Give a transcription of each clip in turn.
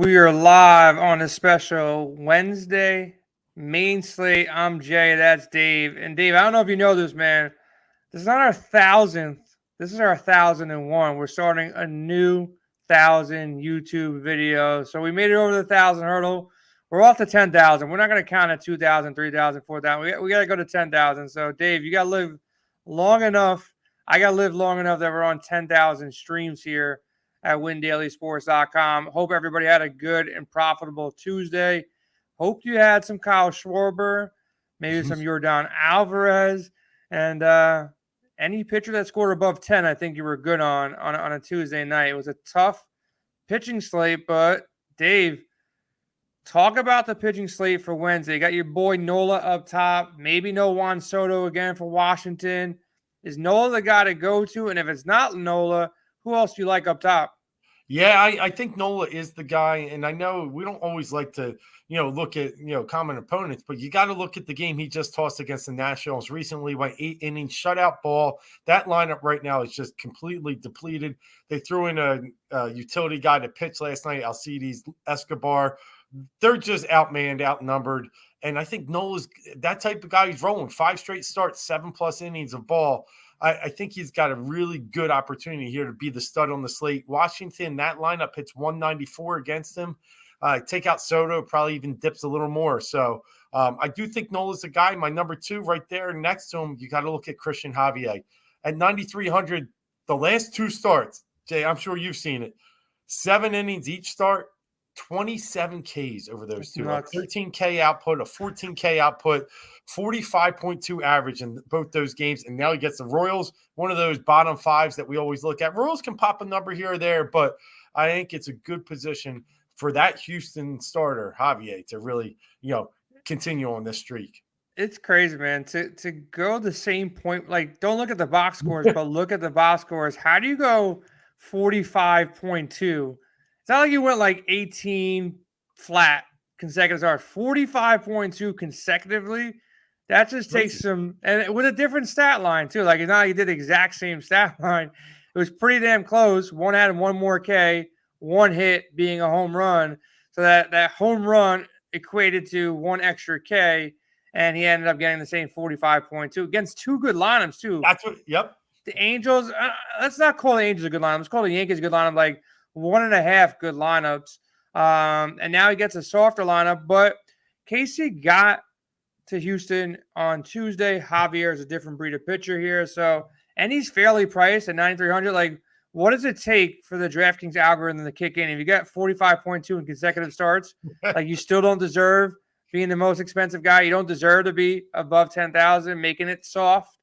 We are live on a special Wednesday main slate. I'm Jay, that's Dave. And Dave, I don't know if you know this, man. This is not our 1000th. This is our 1001. We're starting a new 1,000 YouTube video. So we made it over the 1,000 hurdle. We're off to 10,000. We're not going to count at 2,000, 3,000, 4,000. We got to go to 10,000. So, Dave, you got to live long enough. I got to live long enough that we're on 10,000 streams here at WinDailySports.com. Hope everybody had a good and profitable Tuesday. Hope you had some Kyle Schwarber, maybe some Yordan Alvarez, and any pitcher that scored above 10, I think you were good on a Tuesday night. It was a tough pitching slate, but Dave, talk about the pitching slate for Wednesday. You got your boy Nola up top. Maybe no Juan Soto again for Washington. Is Nola the guy to go to? And if it's not Nola, who else do you like up top? Yeah, I think Nola is the guy, and I know we don't always like to, look at, common opponents, but you got to look at the game he just tossed against the Nationals recently, went 8 innings, shutout ball. That lineup right now is just completely depleted. They threw in a utility guy to pitch last night, Alcides Escobar. They're just outmanned, outnumbered, and I think Nola's that type of guy. He's rolling 5 straight starts, 7+ innings of ball. I think he's got a really good opportunity here to be the stud on the slate. Washington, that lineup hits 194 against him. Take out Soto, probably even dips a little more. So I do think Nola's a guy. My number 2 right there next to him, you got to look at Christian Javier. At 9,300, the last 2 starts, Jay, I'm sure you've seen it. 7 innings each start, 27 Ks over those 2. A 13K output, a 14K output, 45.2 average in both those games. And now he gets the Royals, one of those bottom 5s that we always look at. Royals can pop a number here or there, but I think it's a good position for that Houston starter, Javier, to really, continue on this streak. It's crazy, man. To go the same point, like don't look at the box scores, but look at the box scores. How do you go 45.2? It's not like you went like 18 flat consecutive starts. 45.2 consecutively. That just takes some, and with a different stat line too. Like it's not like you did the exact same stat line. It was pretty damn close. One had 1 more K, 1 hit being a home run. So that home run equated to 1 extra K, and he ended up getting the same 45.2 against 2 good lineups too. That's what. Yep. The Angels. Let's not call the Angels a good lineup. Let's call the Yankees a good lineup. Like 1.5 good lineups. And now he gets a softer lineup. But Casey got to Houston on Tuesday. Javier is a different breed of pitcher here. So, and he's fairly priced at 9,300. Like, what does it take for the DraftKings algorithm to kick in? If you got 45.2 in consecutive starts, like you still don't deserve being the most expensive guy. You don't deserve to be above 10,000, making it soft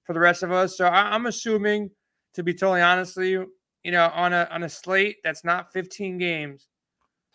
for the rest of us. So I'm assuming, to be totally honest with you, on a slate that's not 15 games,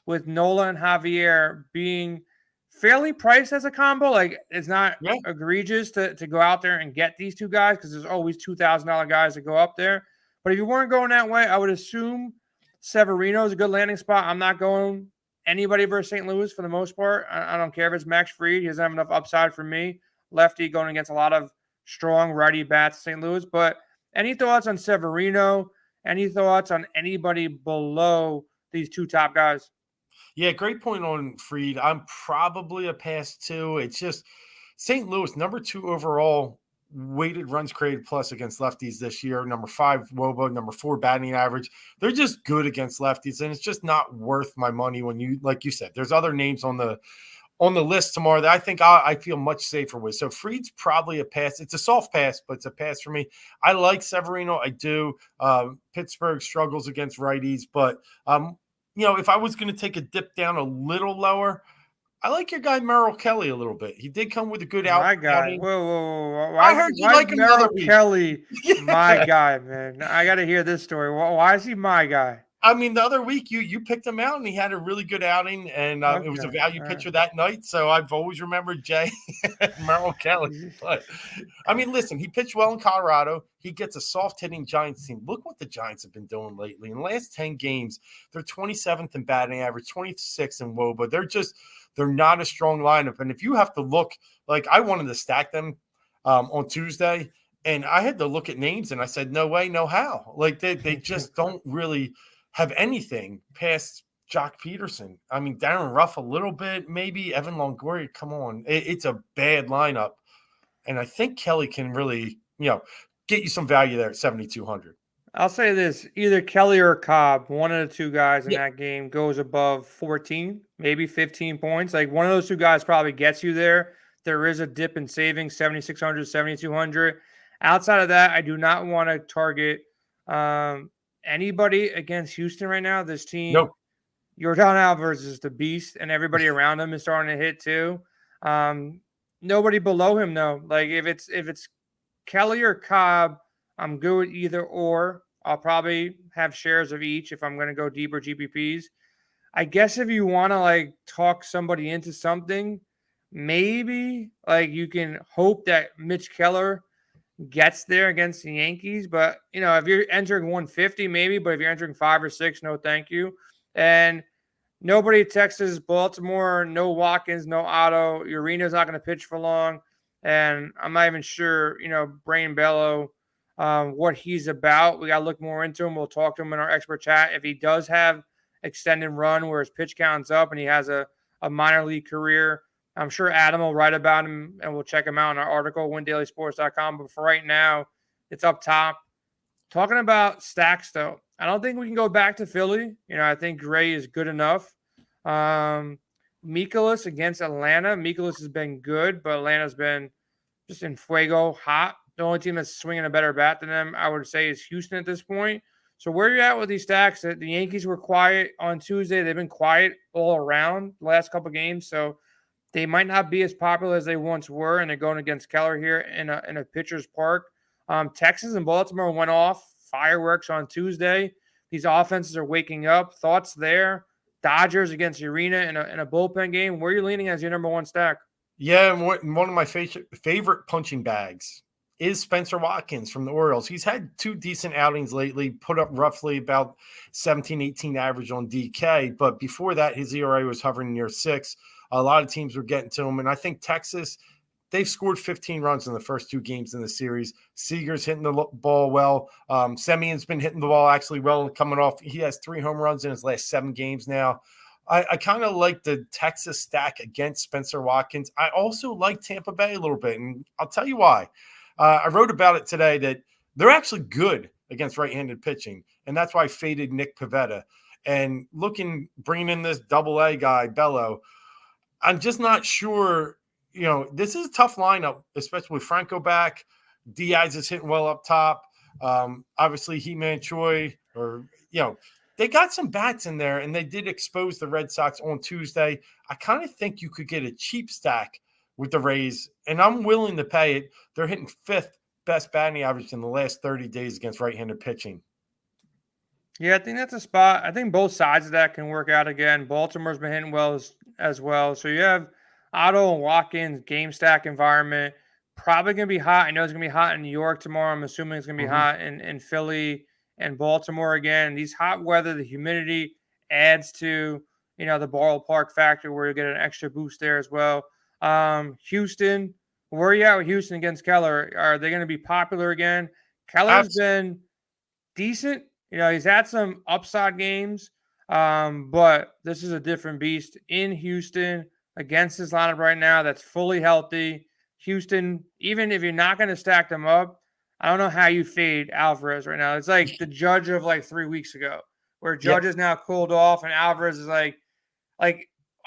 with Nola and Javier being fairly priced as a combo, like it's not egregious to go out there and get these 2 guys because there's always $2,000 guys that go up there. But if you weren't going that way, I would assume Severino is a good landing spot. I'm not going anybody versus St. Louis for the most part. I don't care if it's Max Fried. He doesn't have enough upside for me. Lefty going against a lot of strong righty bats, St. Louis. But any thoughts on Severino? Any thoughts on anybody below these 2 top guys? Yeah, great point on Fried. I'm probably a pass too. It's just St. Louis, number 2 overall weighted runs created plus against lefties this year. Number 5 WOBA, number 4 batting average. They're just good against lefties, and it's just not worth my money when you, like you said, there's other names on the list tomorrow that I think I feel much safer with. So Fried's probably a pass. It's a soft pass, but it's a pass for me. I like Severino. I do. Pittsburgh struggles against righties, but if I was going to take a dip down a little lower, I like your guy Merrill Kelly a little bit. He did come with a good out. My guy. Whoa. I heard you like him Merrill Kelly, my guy, man. I got to hear this story. Why is he my guy? I mean, the other week you picked him out, and he had a really good outing, and it was a value pitcher that night. So I've always remembered Jay Merrill Kelly. But I mean, listen, he pitched well in Colorado. He gets a soft-hitting Giants team. Look what the Giants have been doing lately. In the last 10 games, they're 27th in batting average, 26th in WOBA. They're not a strong lineup. And if you have to look, like I wanted to stack them on Tuesday, and I had to look at names, and I said, no way, no how. Like they just don't really have anything past Jock Peterson. I mean, Darren Ruff a little bit, maybe Evan Longoria. Come on, it's a bad lineup, and I think Kelly can really, get you some value there at 7,200. I'll say this: either Kelly or Cobb, one of the two guys in Yeah, that game goes above 14, maybe 15 points. Like one of those two guys probably gets you there. There is a dip in savings, 7,600, 7,200. Outside of that, I do not want to target anybody against Houston right now. This team, nope. Yordan Alvarez is the beast, and everybody around him is starting to hit too. Nobody below him though. Like if it's Kelly or Cobb, I'm good with either or. I'll probably have shares of each if I'm going to go deeper GPPs. I guess if you want to like talk somebody into something, maybe like you can hope that Mitch Keller gets there against the Yankees. But if you're entering 150, maybe. But if you're entering 5 or 6, no, thank you. And nobody Texas, Baltimore, no Watkins, no Otto. Urena's not going to pitch for long. And I'm not even sure, Brain Bello, what he's about. We got to look more into him. We'll talk to him in our expert chat. If he does have extended run where his pitch count's up and he has a minor league career, I'm sure Adam will write about him and we'll check him out in our article, windailysports.com. But for right now, it's up top. Talking about stacks, though, I don't think we can go back to Philly. I think Gray is good enough. Mikolas against Atlanta. Mikolas has been good, but Atlanta's been just in fuego, hot. The only team that's swinging a better bat than them, I would say, is Houston at this point. So where are you at with these stacks? The Yankees were quiet on Tuesday. They've been quiet all around the last couple games, so they might not be as popular as they once were, and they're going against Keller here in a pitcher's park. Texas and Baltimore went off fireworks on Tuesday. These offenses are waking up. Thoughts there? Dodgers against Arena in a bullpen game. Where are you leaning as your number one stack? Yeah, and one of my favorite punching bags is Spencer Watkins from the Orioles. He's had 2 decent outings lately, put up roughly about 17, 18 average on DK. But before that, his ERA was hovering near 6. A lot of teams were getting to him. And I think Texas, they've scored 15 runs in the first 2 games in the series. Seager's hitting the ball well. Semion's been hitting the ball actually well coming off. He has 3 home runs in his last 7 games now. I kind of like the Texas stack against Spencer Watkins. I also like Tampa Bay a little bit, and I'll tell you why. I wrote about it today that they're actually good against right-handed pitching, and that's why I faded Nick Pivetta. And bringing in this double-A guy, Bello, I'm just not sure. This is a tough lineup, especially with Franco back. Diaz is hitting well up top. Obviously, He-Man Choi, they got some bats in there, and they did expose the Red Sox on Tuesday. I kind of think you could get a cheap stack with the Rays, and I'm willing to pay it. They're hitting 5th best batting average in the last 30 days against right-handed pitching. Yeah, I think that's a spot. I think both sides of that can work out again. Baltimore's been hitting well as well. So you have Otto and Watkins, game stack environment. Probably going to be hot. I know it's going to be hot in New York tomorrow. I'm assuming it's going to be hot in Philly and Baltimore again. These hot weather, the humidity adds to, the ballpark factor where you get an extra boost there as well. Houston, where are you at with Houston against Keller? Are they going to be popular again? Keller's been decent. He's had some upside games, but this is a different beast in Houston against his lineup right now that's fully healthy. Houston, even if you're not going to stack them up, I don't know how you fade Alvarez right now. It's like the Judge of like 3 weeks ago, where Judge is now cooled off and Alvarez is like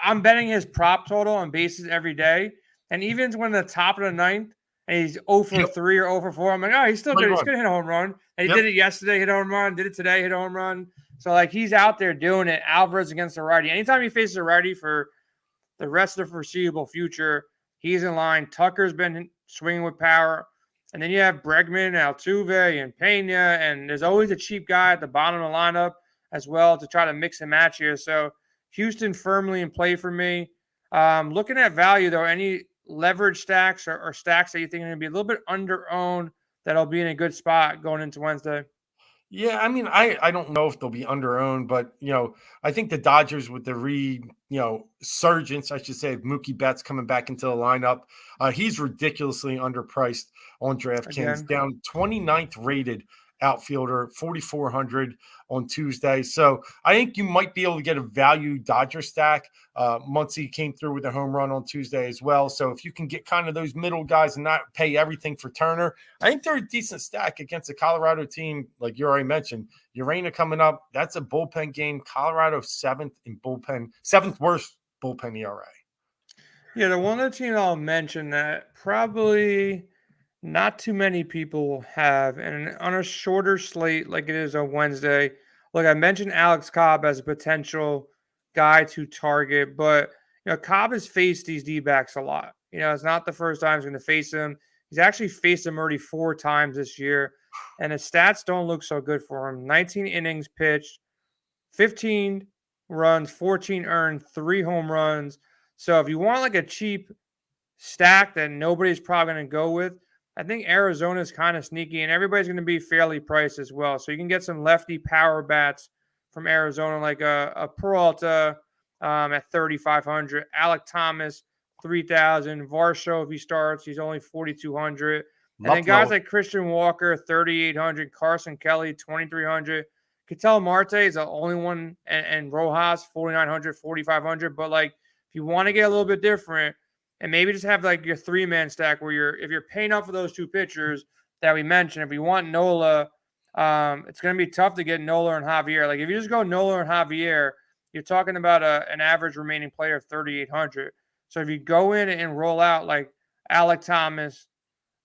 I'm betting his prop total on bases every day. And even when the top of the 9th and he's 0 for 3 or 0 for 4, I'm like, oh, he's still good. He's going to hit a home run. And he did it yesterday, hit a home run. Did it today, hit a home run. So, he's out there doing it. Alvarez against the righty. Anytime he faces a righty for the rest of the foreseeable future, he's in line. Tucker's been swinging with power. And then you have Bregman, Altuve, and Pena. And there's always a cheap guy at the bottom of the lineup as well to try to mix and match here. So, Houston firmly in play for me. Looking at value, though, any leverage stacks or stacks that you think are going to be a little bit under-owned that'll be in a good spot going into Wednesday? Yeah, I mean, I don't know if they'll be under-owned, but, I think the Dodgers with the surgence, I should say, of Mookie Betts coming back into the lineup, he's ridiculously underpriced on DraftKings, down 29th rated outfielder, 4,400 on Tuesday. So I think you might be able to get a value Dodger stack. Muncy came through with a home run on Tuesday as well. So if you can get kind of those middle guys and not pay everything for Turner, I think they're a decent stack against a Colorado team, like you already mentioned. Urena coming up. That's a bullpen game. Colorado seventh worst bullpen ERA. Yeah, the one other team I'll mention that probably not too many people have, and on a shorter slate like it is on Wednesday. Look, I mentioned Alex Cobb as a potential guy to target, but Cobb has faced these D-backs a lot. It's not the first time he's going to face them. He's actually faced them already 4 times this year, and his stats don't look so good for him. 19 innings pitched, 15 runs, 14 earned, 3 home runs. So if you want like a cheap stack that nobody's probably going to go with, I think Arizona is kind of sneaky, and everybody's going to be fairly priced as well. So you can get some lefty power bats from Arizona, like a Peralta at 3,500, Alec Thomas 3,000, Varsho if he starts, he's only 4,200, and then guys like Christian Walker 3,800, Carson Kelly 2,300. Ketel Marte is the only one, and Rojas 4,900, 4,500. But like, if you want to get a little bit different, and maybe just have like your 3-man stack where if you're paying up for those 2 pitchers that we mentioned, if you want Nola, it's going to be tough to get Nola and Javier. Like if you just go Nola and Javier, you're talking about an average remaining player of 3,800. So if you go in and roll out like Alec Thomas,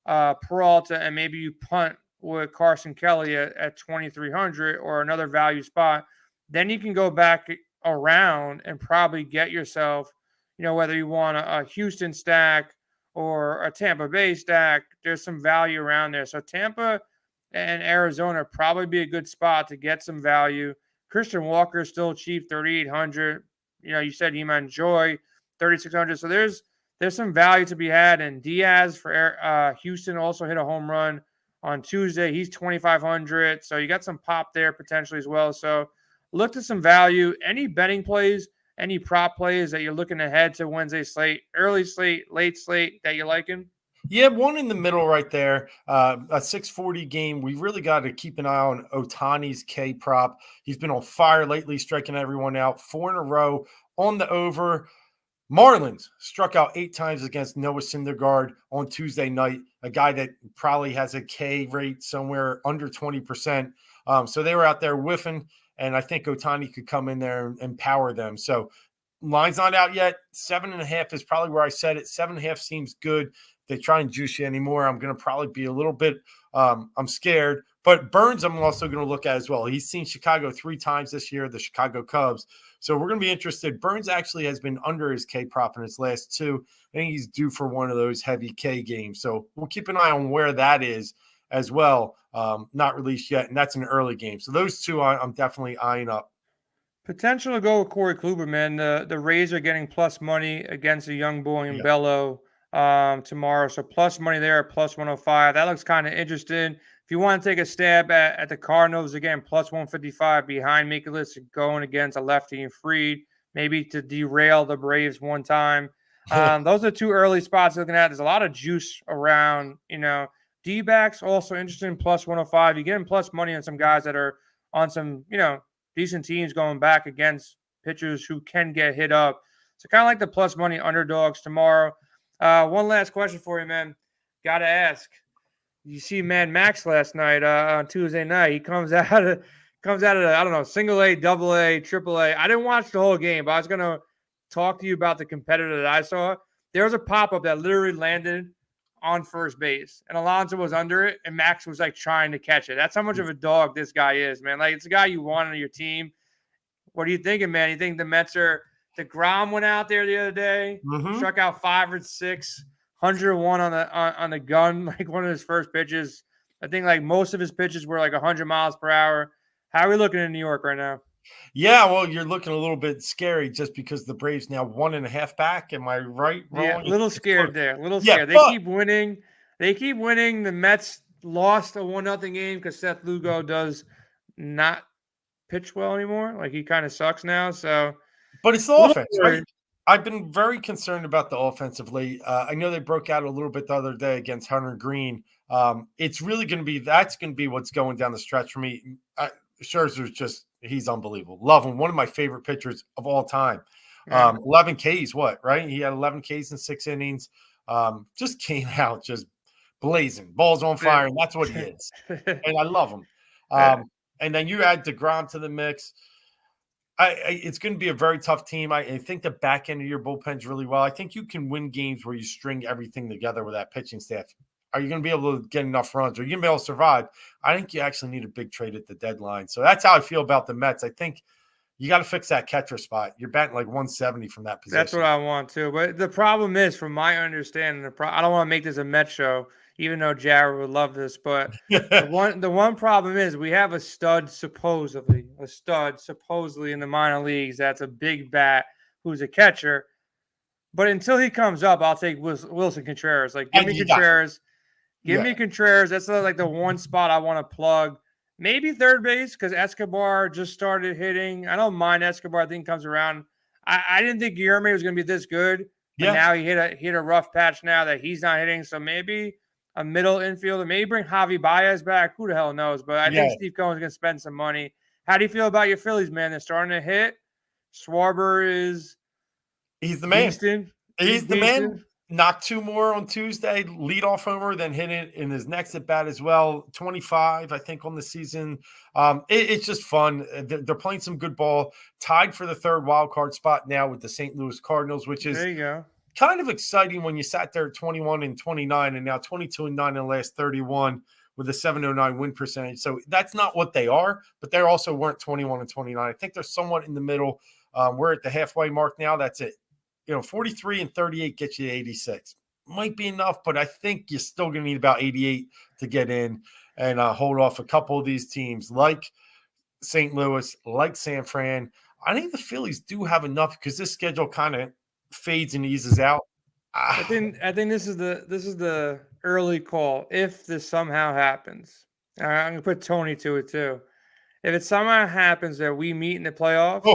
Peralta, and maybe you punt with Carson Kelly at 2,300 or another value spot, then you can go back around and probably get yourself, whether you want a Houston stack or a Tampa Bay stack, there's some value around there. So Tampa and Arizona probably be a good spot to get some value. Christian Walker is still cheap, 3,800. You said you might enjoy 3,600. So there's some value to be had. And Diaz for Houston also hit a home run on Tuesday. He's 2,500. So you got some pop there potentially as well. So look to some value. Any betting plays, any prop plays that you're looking ahead to Wednesday slate, early slate, late slate that you're liking? Yeah, one in the middle right there, a 640 game. We really got to keep an eye on Ohtani's K prop. He's been on fire lately, striking everyone out. 4 in a row on the over. Marlins struck out 8 times against Noah Syndergaard on Tuesday night, a guy that probably has a K rate somewhere under 20%. So they were out there whiffing, and I think Ohtani could come in there and power them. So line's not out yet. 7.5 is probably where I said it. 7.5 seems good. They try and juice you anymore, I'm going to probably be a little bit I'm scared. But Burns, I'm also going to look at as well. He's seen Chicago 3 times this year, the Chicago Cubs. So we're going to be interested. Burns actually has been under his K prop in his last 2. I think he's due for one of those heavy K games. So we'll keep an eye on where that is as well. Not released yet, and that's an early game. So those 2 I'm definitely eyeing up. Potential to go with Corey Kluber, man. The Rays are getting plus money against a young boy in Bello tomorrow. So plus money there at plus 105. That looks kind of interesting. If you want to take a stab at the Cardinals, again, plus 155 behind Mikolas, going against a lefty and Fried, maybe to derail the Braves one time. Those are 2 early spots looking at. There's a lot of juice around, D-backs also interesting, plus 105. You're getting plus money on some guys that are on some, decent teams going back against pitchers who can get hit up. So kind of like the plus money underdogs tomorrow. One last question for you, man. Got to ask. You see Mad Max last night on Tuesday night. He comes out of I don't know, single A, double A, triple A. I didn't watch the whole game, but I was going to talk to you about the competitor that I saw. There was a pop-up that literally landed on first base, and Alonso was under it, and Max was like trying to catch it. That's how much of a dog this guy is, man. Like, it's a guy you want on your team. What are you thinking, man? You think the Mets are – DeGrom went out there the other day, struck out 5 or 6, 101 on the gun, like one of his first pitches. I think like most of his pitches were like 100 miles per hour. How are we looking in New York right now? Yeah, well, you're looking a little bit scary just because the Braves now 1.5 back. Am I right? Yeah, a little scared there. A little scared. Yeah, they keep winning. They keep winning. The Mets lost a 1-0 game because Seth Lugo does not pitch well anymore. Like, he kind of sucks now. So, but it's the offense, right? I've been very concerned about the offense of late. I know they broke out a little bit the other day against Hunter Green. It's really going to be that's going to be what's going down the stretch for me. Scherzer's he's unbelievable. Love him. One of my favorite pitchers of all time. 11 Ks, right? He had 11 Ks in 6 innings. Just came out just blazing, balls on fire, and that's what he is. And I love him. And then you add DeGrom to the mix. It's going to be a very tough team. I think the back end of your bullpen's really well. I think you can win games where you string everything together with that pitching staff. Are you going to be able to get enough runs? Are you going to be able to survive? I think you actually need a big trade at the deadline. So that's how I feel about the Mets. I think you got to fix that catcher spot. You're batting like 170 from that position. That's what I want too. But the problem is, from my understanding, I don't want to make this a Met show, even though Jared would love this. But the one problem is we have a stud supposedly in the minor leagues. That's a big bat who's a catcher. But until he comes up, I'll take Wilson Contreras. Like, give me Contreras. Give me Contreras. That's like the one spot I want to plug. Maybe third base because Escobar just started hitting. I don't mind Escobar. I think comes around. I didn't think Guillermo was going to be this good. But now he hit a rough patch now that he's not hitting. So maybe a middle infielder. Maybe bring Javi Baez back. Who the hell knows? But I think Steve Cohen's going to spend some money. How do you feel about your Phillies, man? They're starting to hit. Schwarber he's the man. He's the man. Knocked 2 more on Tuesday, leadoff homer, then hit it in his next at bat as well. 25, I think, on the season. It's just fun. They're playing some good ball. Tied for the 3rd wild card spot now with the St. Louis Cardinals, which is kind of exciting when you sat there at 21-29 and now 22-9 in the last 31 with a 709 win percentage. So that's not what they are, but they also weren't 21-29. I think they're somewhat in the middle. We're at the halfway mark now. That's it. 43-38 gets you to 86. Might be enough, but I think you're still going to need about 88 to get in and hold off a couple of these teams like St. Louis, like San Fran. I think the Phillies do have enough because this schedule kind of fades and eases out. I think this is the early call. If this somehow happens, I'm going to put Tony to it too. If it somehow happens that we meet in the playoffs,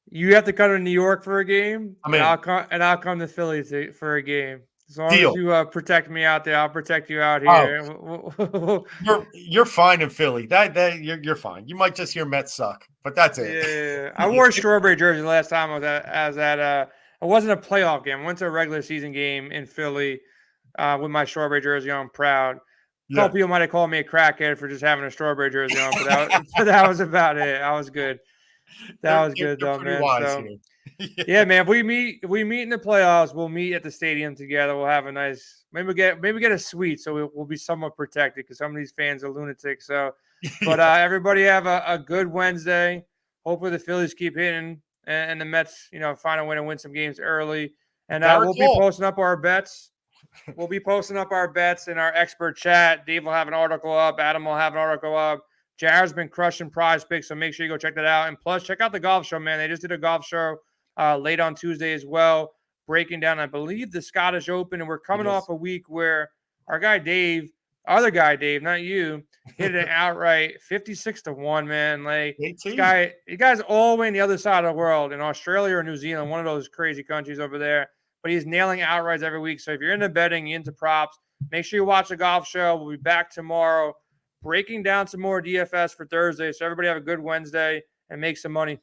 you have to come to New York for a game, and I'll come to Philly for a game. As long as you protect me out there, I'll protect you out here. Oh, you're fine in Philly. You're fine. You might just hear Mets suck, but that's it. Yeah, I wore a strawberry jersey last time I was at. It wasn't a playoff game. I went to a regular season game in Philly with my strawberry jersey on. Proud. A couple people might have called me a crackhead for just having a strawberry jersey on, but that was about it. I was good. That was good though, man. So, man. If we meet in the playoffs, we'll meet at the stadium together. We'll have a nice maybe get a suite, so we'll be somewhat protected because some of these fans are lunatics. So, but everybody have a good Wednesday. Hopefully the Phillies keep hitting and the Mets, find a way to win some games early. And we'll be posting up our bets. We'll be posting up our bets in our expert chat. Dave will have an article up. Adam will have an article up. Jared's been crushing Prize Picks, so make sure you go check that out. And plus, check out the golf show, man. They just did a golf show late on Tuesday as well, breaking down, I believe, the Scottish Open. And we're coming off a week where our guy Dave, not you, hit an outright 56-1, man. Like, you guys all the way on the other side of the world in Australia or New Zealand, one of those crazy countries over there. But he's nailing outrights every week. So if you're into betting, you're into props, make sure you watch the golf show. We'll be back tomorrow, breaking down some more DFS for Thursday. So everybody have a good Wednesday and make some money.